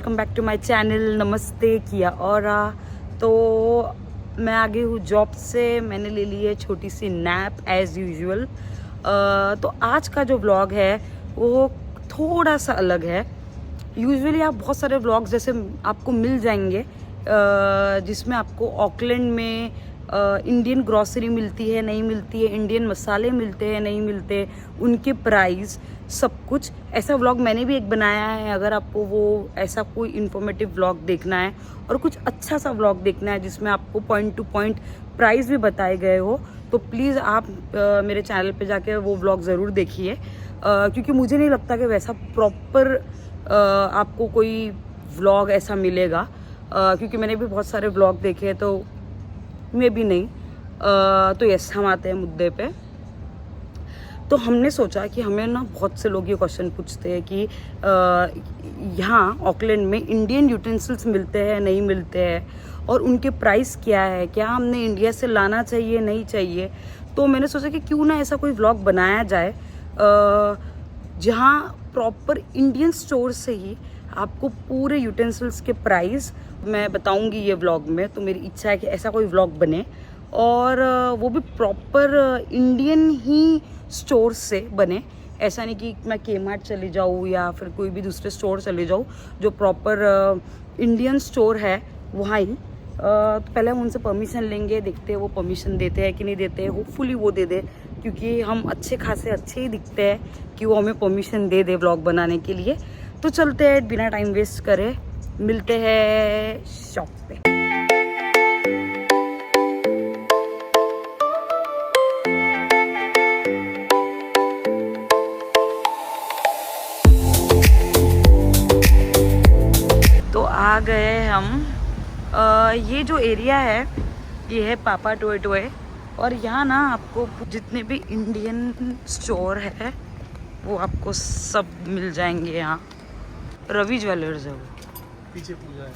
Welcome back to my channel. नमस्ते किया। और तो मैं आ गई हूँ जॉब से। मैंने ले ली है छोटी सी नैप एज़ यूजुअल। तो आज का जो व्लॉग है वो थोड़ा सा अलग है। यूजुअली आप बहुत सारे व्लॉग्स जैसे आपको मिल जाएंगे जिसमें आपको ऑकलैंड में इंडियन ग्रॉसरी मिलती है नहीं मिलती है, इंडियन मसाले मिलते हैं नहीं मिलते, उनके प्राइस सब कुछ। ऐसा व्लॉग मैंने भी एक बनाया है। अगर आपको वो ऐसा कोई इन्फॉर्मेटिव व्लॉग देखना है और कुछ अच्छा सा व्लॉग देखना है जिसमें आपको पॉइंट टू पॉइंट प्राइस भी बताए गए हो तो प्लीज़ आप मेरे चैनल पे जाके वो व्लॉग ज़रूर देखिए, क्योंकि मुझे नहीं लगता कि वैसा प्रॉपर आपको कोई व्लॉग ऐसा मिलेगा, क्योंकि मैंने भी बहुत सारे व्लॉग देखे तो मैं भी नहीं। तो यस, हम आते हैं मुद्दे पे। तो हमने सोचा कि हमें ना बहुत से लोग ये क्वेश्चन पूछते हैं कि यहाँ ऑकलैंड में इंडियन यूटेंसिल्स मिलते हैं नहीं मिलते हैं और उनके प्राइस क्या है, क्या हमने इंडिया से लाना चाहिए नहीं चाहिए। तो मैंने सोचा कि क्यों ना ऐसा कोई व्लॉग बनाया जाए जहाँ प्रॉपर इंडियन स्टोर से ही आपको पूरे यूटेंसिल्स के प्राइस मैं बताऊंगी ये व्लॉग में। तो मेरी इच्छा है कि ऐसा कोई व्लॉग बने और वो भी प्रॉपर इंडियन ही स्टोर से बने। ऐसा नहीं कि मैं केमार्ट चली जाऊँ या फिर कोई भी दूसरे स्टोर चले जाऊँ, जो प्रॉपर इंडियन स्टोर है वहाँ ही। तो पहले हम उनसे परमिशन लेंगे, देखते हैं वो परमिशन देते हैं कि नहीं देते हैं। होपफुली वो दे दे, क्योंकि हम अच्छे खासे अच्छे ही दिखते हैं कि वो हमें परमिशन दे दे व्लॉग बनाने के लिए। तो चलते हैं बिना टाइम वेस्ट करे, मिलते हैं शॉप पे। तो आ गए हम। ये जो एरिया है ये है पापा टोए टोए, और यहाँ ना आपको जितने भी इंडियन स्टोर है वो आपको सब मिल जाएंगे। यहाँ रवि ज्वेलर्स है, वो पीछे पूजा है।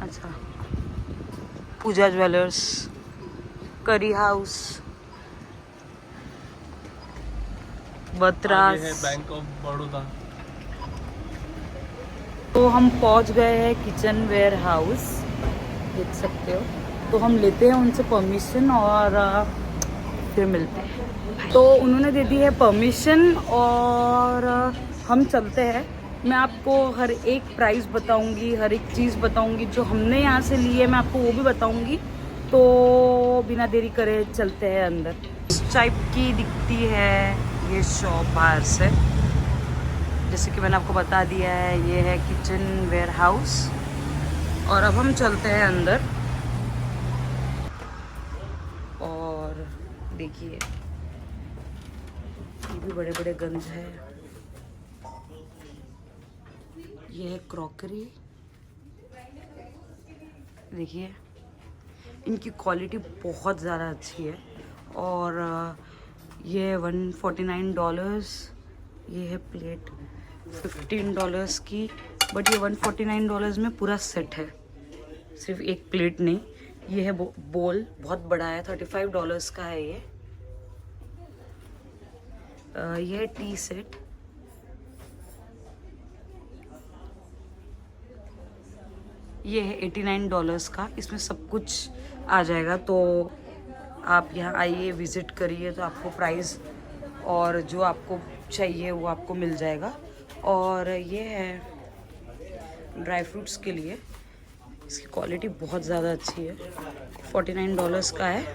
अच्छा, पूजा ज्वेलर्स, करी हाउस, बत्रास है बैंक ऑफ बड़ौदा। तो हम पहुंच गए हैं किचन वेयर हाउस, देख सकते हो। तो हम लेते हैं उनसे परमिशन और फिर मिलते हैं। तो उन्होंने दे दी है परमिशन और हम चलते हैं। मैं आपको हर एक प्राइस बताऊंगी, हर एक चीज़ बताऊंगी जो हमने यहाँ से ली है, मैं आपको वो भी बताऊंगी। तो बिना देरी करे चलते हैं अंदर। इस टाइप की दिखती है ये शॉप बाहर से। जैसे कि मैंने आपको बता दिया है, ये है किचन वेयर हाउस और अब हम चलते हैं अंदर। और देखिए ये भी बड़े बड़े गन्स है। ये है क्रॉकरी, देखिए इनकी क्वालिटी बहुत ज़्यादा अच्छी है। और ये $149। ये है प्लेट $15 की, बट ये $149 में पूरा सेट है, सिर्फ एक प्लेट नहीं। ये है बोल, बहुत बड़ा है, $35 का है ये। ये है टी सेट, ये है $89 का। इसमें सब कुछ आ जाएगा। तो आप यहाँ आइए, विज़िट करिए, तो आपको प्राइस और जो आपको चाहिए वो आपको मिल जाएगा। और ये है ड्राई फ्रूट्स के लिए, इसकी क्वालिटी बहुत ज़्यादा अच्छी है, $49 का है।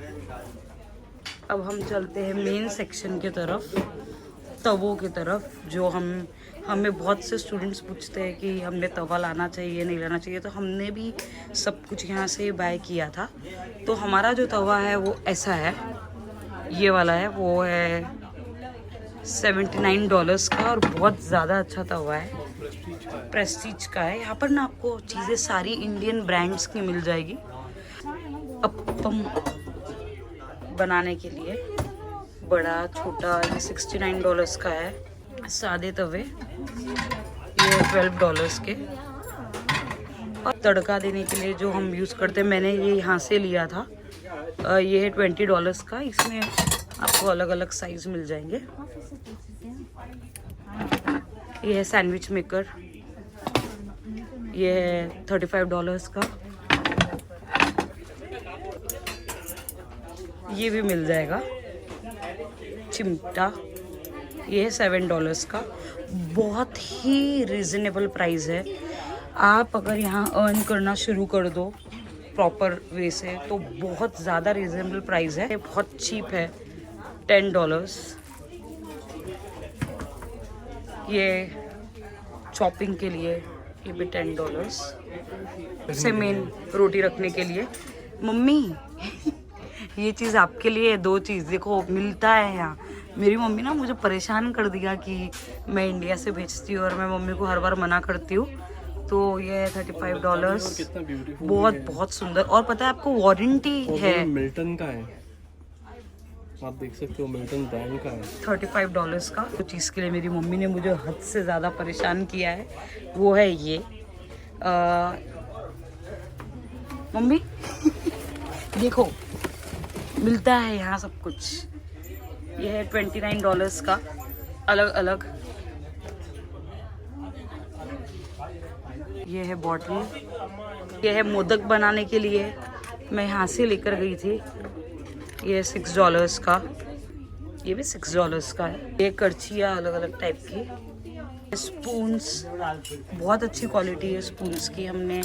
अब हम चलते हैं मेन सेक्शन की तरफ, तवों की तरफ। जो हमें बहुत से स्टूडेंट्स पूछते हैं कि हमने तवा लाना चाहिए नहीं लाना चाहिए, तो हमने भी सब कुछ यहाँ से बाय किया था। तो हमारा जो तवा है वो ऐसा है, ये वाला है, वो है $79 का और बहुत ज़्यादा अच्छा तवा है, प्रेस्टीज का है। यहाँ पर ना आपको चीज़ें सारी इंडियन ब्रांड्स की मिल जाएगी। अप्पम बनाने के लिए बड़ा छोटा, ये $69 का है। सादे तवे ये $12 के। और तड़का देने के लिए जो हम यूज़ करते हैं, मैंने ये यहाँ से लिया था, ये है $20 का। इसमें आपको अलग अलग साइज़ मिल जाएंगे। ये है सैंडविच मेकर, ये है $35 का। ये भी मिल जाएगा चिमटा, ये है $7 का। बहुत ही रिजनेबल प्राइस है। आप अगर यहाँ अर्न करना शुरू कर दो प्रॉपर वे से तो बहुत ज़्यादा रिजनेबल प्राइस है, बहुत चीप है। $10। ये चॉपिंग के लिए ये भी $10। से मेन रोटी रखने के लिए। मम्मी ये चीज़ आपके लिए है, 2 चीज़ देखो मिलता है यहाँ। मेरी मम्मी ना मुझे परेशान कर दिया कि मैं इंडिया से भेजती हूँ और मैं मम्मी को हर बार मना करती हूँ। तो ये है $35। बहुत बहुत सुंदर। और पता है आपको वारंटी है, मिल्टन का है, आप देख सकते हो, मिल्टन ब्रांड का है। $35 का। तो चीज़ के लिए मेरी मम्मी ने मुझे हद से ज़्यादा परेशान किया है, वो है ये मम्मी देखो मिलता है यहाँ सब कुछ। ये है $29 का, अलग अलग। ये है बॉटल, ये है मोदक बनाने के लिए, मैं यहाँ से लेकर गई थी। ये है $6 का, ये भी $6 का है। ये करछियाँ अलग अलग टाइप की। स्पून्स, बहुत अच्छी क्वालिटी है स्पून्स की, हमने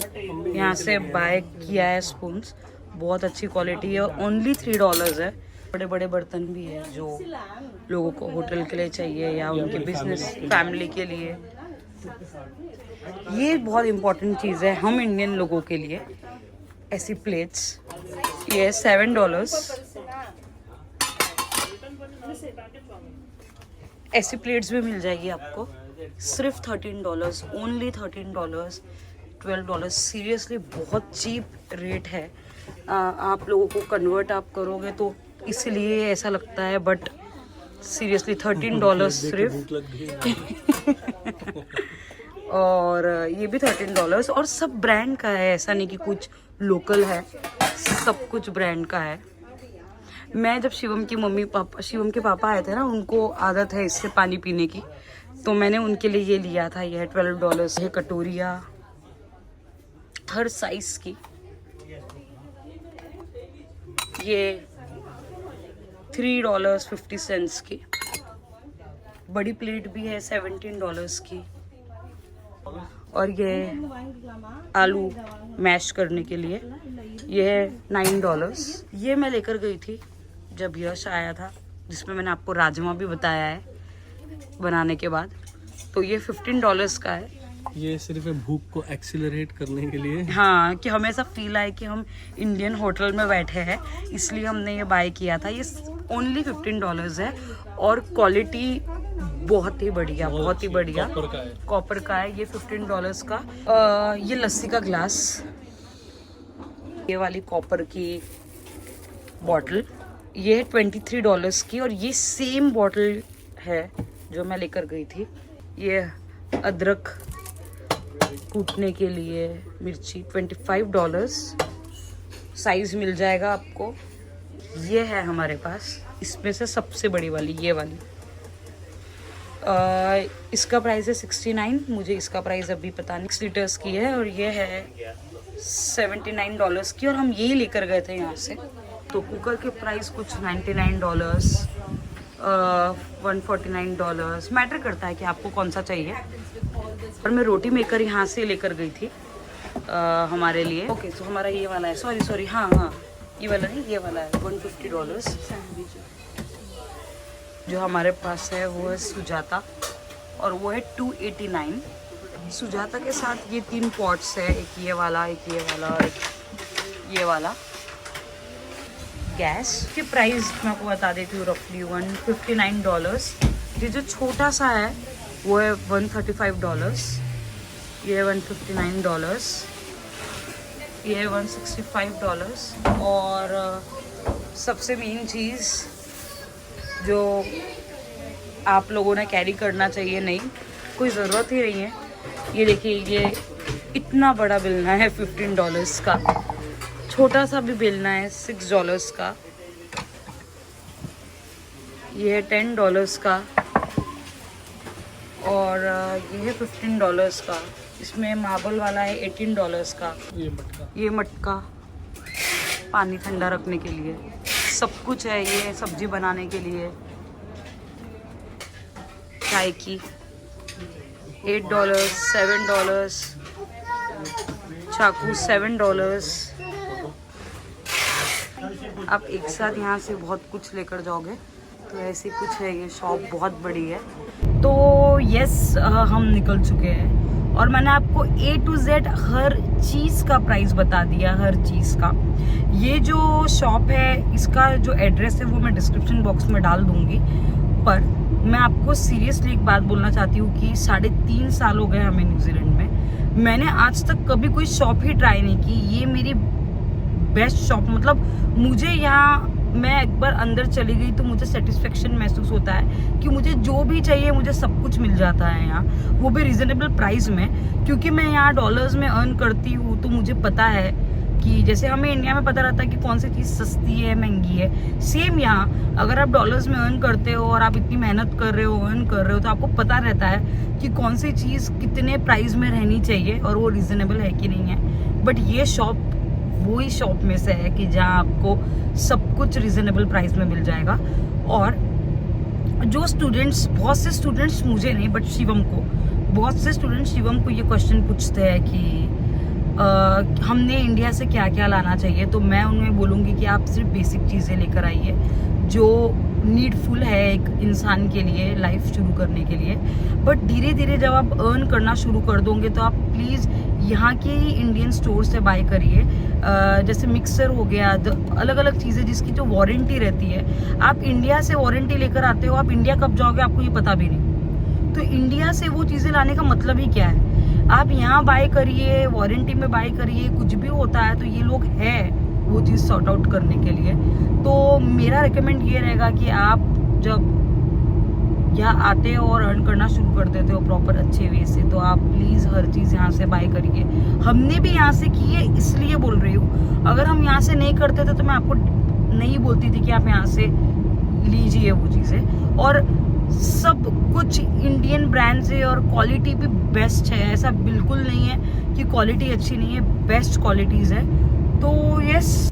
यहाँ से बाय किया है स्पून्स, बहुत अच्छी क्वालिटी है। ओनली $3 है। बड़े बड़े बर्तन भी है जो लोगों को होटल के लिए चाहिए या उनके बिजनेस फैमिली के लिए। ये बहुत इम्पोर्टेंट चीज़ है हम इंडियन लोगों के लिए, ऐसी प्लेट्स। ये है $7। ऐसी प्लेट्स भी मिल जाएगी आपको सिर्फ $13, ओनली $13, $12। सीरियसली बहुत चीप रेट है। आप लोगों को कन्वर्ट आप करोगे तो इसलिए ऐसा लगता है, बट सीरियसली $13 सिर्फ। और ये भी $13 और सब ब्रांड का है, ऐसा नहीं कि कुछ लोकल है, सब कुछ ब्रांड का है। मैं जब शिवम शिवम के पापा आए थे ना, उनको आदत है इससे पानी पीने की, तो मैंने उनके लिए ये लिया था। ये है $12। ये कटोरिया हर साइज की, ये $3.50 की। बड़ी प्लेट भी है $17 की। और ये आलू मैश करने के लिए, ये है $9। ये मैं लेकर गई थी जब यश आया था, जिसमें मैंने आपको राजमा भी बताया है बनाने के बाद। तो ये $15 का है। ये सिर्फ भूख को एक्सीलरेट करने के लिए, हाँ, कि हमें ऐसा फील आए कि हम इंडियन होटल में बैठे हैं, इसलिए हमने ये बाय किया था। ये ओनली $15 है और क्वालिटी बहुत ही बढ़िया, बहुत ही बढ़िया। कॉपर का है। ये $15 का। ये लस्सी का ग्लास, ये वाली कॉपर की बॉटल, ये है $23 की। और ये सेम बॉटल है जो मैं लेकर गई थी। ये अदरक कूटने के लिए, मिर्ची, $25। साइज मिल जाएगा आपको। ये है हमारे पास, इसमें से सबसे बड़ी वाली, ये वाली। इसका प्राइस है $69। मुझे इसका प्राइस अभी पता नहीं। 6 लीटर्स की है और ये है $79 की। और हम यही लेकर गए थे यहाँ से। तो कुकर के प्राइस कुछ $99, $149, मैटर करता है कि आपको कौन सा चाहिए। और मैं रोटी मेकर यहाँ से लेकर गई थी हमारे लिए। ओके, तो हमारा ये वाला है, सॉरी, हाँ, ये वाला नहीं, ये वाला है $150। जो हमारे पास है वो है सुजाता और वो है $289। सुजाता के साथ ये 3 पॉट्स है, एक ये वाला, एक ये वाला और एक ये वाला। गैस की प्राइस मैं आपको बता देती हूँ, रफली $159। ये जो छोटा सा है वो है $135, ये है $159, ये है $165। और सबसे मेन चीज़ जो आप लोगों ने कैरी करना चाहिए, नहीं कोई ज़रूरत ही नहीं है, ये देखिए, ये इतना बड़ा बेलना है $15 का। छोटा सा भी बेलना है $6 का। ये है $10 का और ये है $15 का। इसमें मार्बल वाला है $18 का। ये मटका पानी ठंडा रखने के लिए, सब कुछ है। ये सब्जी बनाने के लिए, चाय की $8, $7, चाकू $7। आप एक साथ यहाँ से बहुत कुछ लेकर जाओगे, तो ऐसी कुछ है। ये शॉप बहुत बड़ी है। तो यस, हम निकल चुके हैं और मैंने आपको A to Z हर चीज़ का प्राइस बता दिया, हर चीज़ का। ये जो शॉप है, इसका जो एड्रेस है वो मैं डिस्क्रिप्शन बॉक्स में डाल दूँगी। पर मैं आपको सीरियसली एक बात बोलना चाहती हूँ कि 3.5 साल हो गए हमें न्यूजीलैंड में। मैंने आज तक कभी कोई शॉप ही ट्राई नहीं की। ये मेरी बेस्ट शॉप, मतलब मुझे यहाँ, मैं एक बार अंदर चली गई तो मुझे सेटिस्फेक्शन महसूस होता है कि मुझे जो भी चाहिए मुझे सब कुछ मिल जाता है यहाँ, वो भी रिजनेबल प्राइस में। क्योंकि मैं यहाँ डॉलर्स में अर्न करती हूँ, तो मुझे पता है कि जैसे हमें इंडिया में पता रहता है कि कौन सी चीज़ सस्ती है, महंगी है, सेम यहाँ अगर आप डॉलर्स में अर्न करते हो और आप इतनी मेहनत कर रहे हो, अर्न कर रहे हो, तो आपको पता रहता है कि कौन सी चीज़ कितने प्राइस में रहनी चाहिए और वो रिजनेबल है कि नहीं है। बट ये शॉप वही शॉप में से है कि जहाँ आपको सब कुछ रिजनेबल प्राइस में मिल जाएगा। और जो स्टूडेंट्स, बहुत से स्टूडेंट्स, मुझे नहीं बट शिवम को, बहुत से स्टूडेंट्स शिवम को ये क्वेश्चन पूछते हैं कि हमने इंडिया से क्या क्या लाना चाहिए, तो मैं उन्हें बोलूँगी कि आप सिर्फ बेसिक चीज़ें लेकर आइए जो नीडफुल है एक इंसान के लिए लाइफ शुरू करने के लिए। बट धीरे धीरे जब आप अर्न करना शुरू कर दोगे तो आप प्लीज़ यहाँ के ही इंडियन स्टोर से बाय करिए। जैसे मिक्सर हो गया, अलग अलग चीज़ें जिसकी जो वारंटी रहती है। आप इंडिया से वारंटी लेकर आते हो, आप इंडिया कब जाओगे आपको ये पता भी नहीं। तो इंडिया से वो चीज़ें लाने का मतलब ही क्या है? आप यहाँ बाय करिए, वारंटी में बाय करिए, कुछ भी होता है तो ये लोग हैं वो चीज़ सॉर्ट आउट करने के लिए। तो मेरा रिकमेंड ये रहेगा कि आप जब यहाँ आते हो और अर्न करना शुरू कर देते हो प्रॉपर अच्छे वे से, तो आप प्लीज़ हर चीज़ यहाँ से बाय करिए। हमने भी यहाँ से की है, इसलिए बोल रही हूँ। अगर हम यहाँ से नहीं करते थे तो मैं आपको नहीं बोलती थी कि आप यहाँ से लीजिए वो चीज़ें। और सब कुछ इंडियन ब्रांड से और क्वालिटी भी बेस्ट है, ऐसा बिल्कुल नहीं है कि क्वालिटी अच्छी नहीं है, बेस्ट क्वालिटीज़ है। तो यस,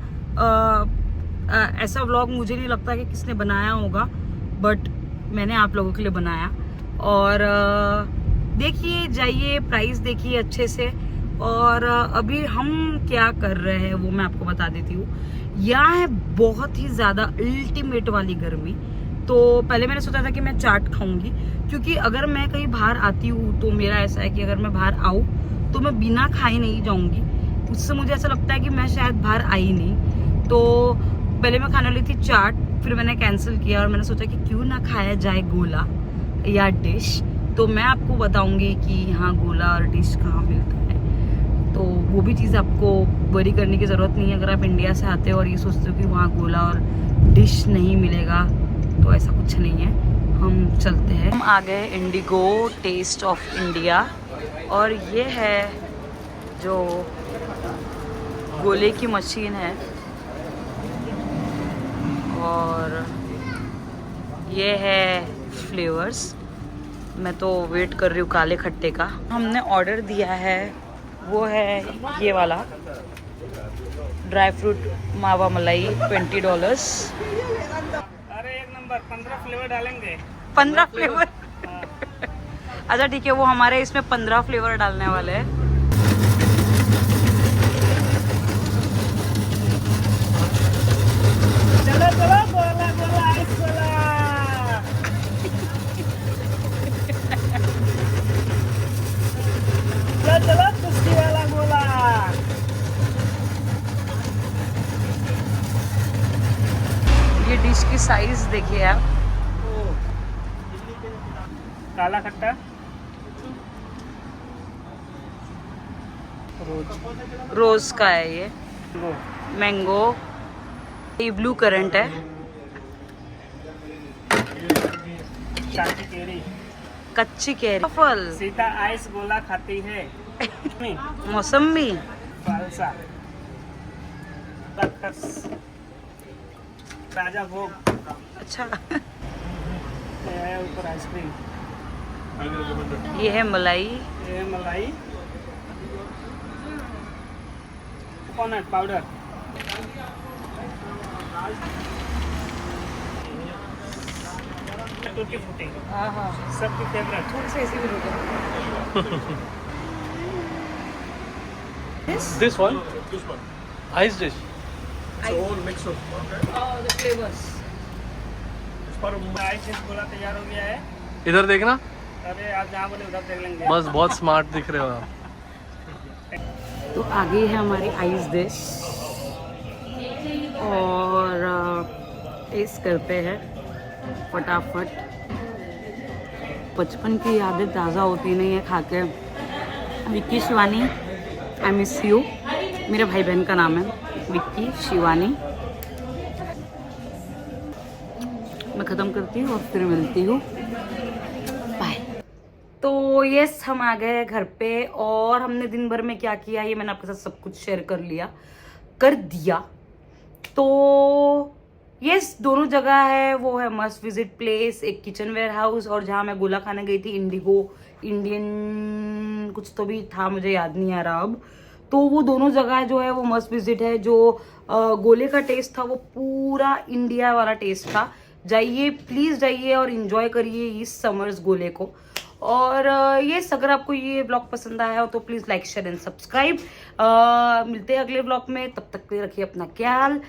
ऐसा व्लॉग मुझे नहीं लगता कि किसने बनाया होगा, बट मैंने आप लोगों के लिए बनाया। और देखिए, जाइए, प्राइस देखिए अच्छे से। और अभी हम क्या कर रहे हैं वो मैं आपको बता देती हूँ। यहाँ है बहुत ही ज़्यादा अल्टीमेट वाली गर्मी। तो पहले मैंने सोचा था कि मैं चाट खाऊंगी, क्योंकि अगर मैं कहीं बाहर आती हूँ तो मेरा ऐसा है कि अगर मैं बाहर आऊँ तो मैं बिना खाए नहीं जाऊँगी। उससे मुझे ऐसा लगता है कि मैं शायद बाहर आई नहीं। तो पहले मैं खाने वाली थी चाट, फिर मैंने कैंसिल किया और मैंने सोचा कि क्यों ना खाया जाए गोला या डिश। तो मैं आपको बताऊंगी कि यहाँ गोला और डिश कहाँ मिलता है। तो वो भी चीज़ आपको वरी करने की ज़रूरत नहीं है। अगर आप इंडिया से आते हो और ये सोचते हो कि वहाँ गोला और डिश नहीं मिलेगा, तो ऐसा कुछ नहीं है। हम चलते हैं। हम आ गए इंडिगो टेस्ट ऑफ इंडिया, और ये है जो गोले की मशीन है, और ये है फ्लेवर्स। मैं तो वेट कर रही हूँ काले खट्टे का। हमने ऑर्डर दिया है वो है ये वाला ड्राई फ्रूट मावा मलाई, $20। अरे एक नंबर, 15 फ्लेवर डालेंगे। 15 फ्लेवर? अच्छा ठीक है, वो हमारे इसमें 15 फ्लेवर डालने वाले हैं। चलो चलो, गोला गोला आइस गोला। चलो चलो, कुश्ती वाला गोला। ये डिश की साइज देखिए आप। काला खट्टा, रोज का है ये, मैंगो, ये ब्लू करंट है, काची केरी, कच्ची कैरी, फल, सीता आइस गोला खाती है। मौसम्बी, फालसा, बत्तस, राजा भोग। अच्छा ये है ऊपर आइसक्रीम, ये है मलाई, ये है मलाई, कोकोनट पाउडर टूटी फूटी हाँ हाँ सबकी फेवरेट थोड़ी सी ऐसी भी रुको This one? Ice dish. the flavors ice पूरा तैयार हो गया है। इधर देखना, अरे आप जहाँ बोले उधर देख लेंगे। बस बहुत स्मार्ट दिख रहे हो आप। तो आगे है हमारी आइस डिश और टेस्ट करते हैं फटाफट। बचपन की यादें ताज़ा होती नहीं है खा के। Vicky Shivani, I miss you. मेरे भाई बहन का नाम है विक्की शिवानी। मैं ख़त्म करती हूँ और फिर मिलती हूँ, बाय। तो यस, हम आ गए घर पे और हमने दिन भर में क्या किया ये मैंने आपके साथ सब कुछ शेयर कर दिया। तो यस, दोनों जगह है, वो है मस्ट विजिट प्लेस, एक किचन वेयर हाउस और जहाँ मैं गोला खाने गई थी इंडिगो इंडियन कुछ तो भी था, मुझे याद नहीं आ रहा अब। तो वो दोनों जगह जो है वो मस्ट विजिट है। जो गोले का टेस्ट था वो पूरा इंडिया वाला टेस्ट था। जाइए, प्लीज़ जाइए और इन्जॉय करिए इस समर्स गोले को। और यस, अगर आपको ये ब्लॉग पसंद आया हो तो please like share and subscribe. मिलते हैं अगले ब्लॉग में, तब तक के लिए रखिए अपना ख्याल।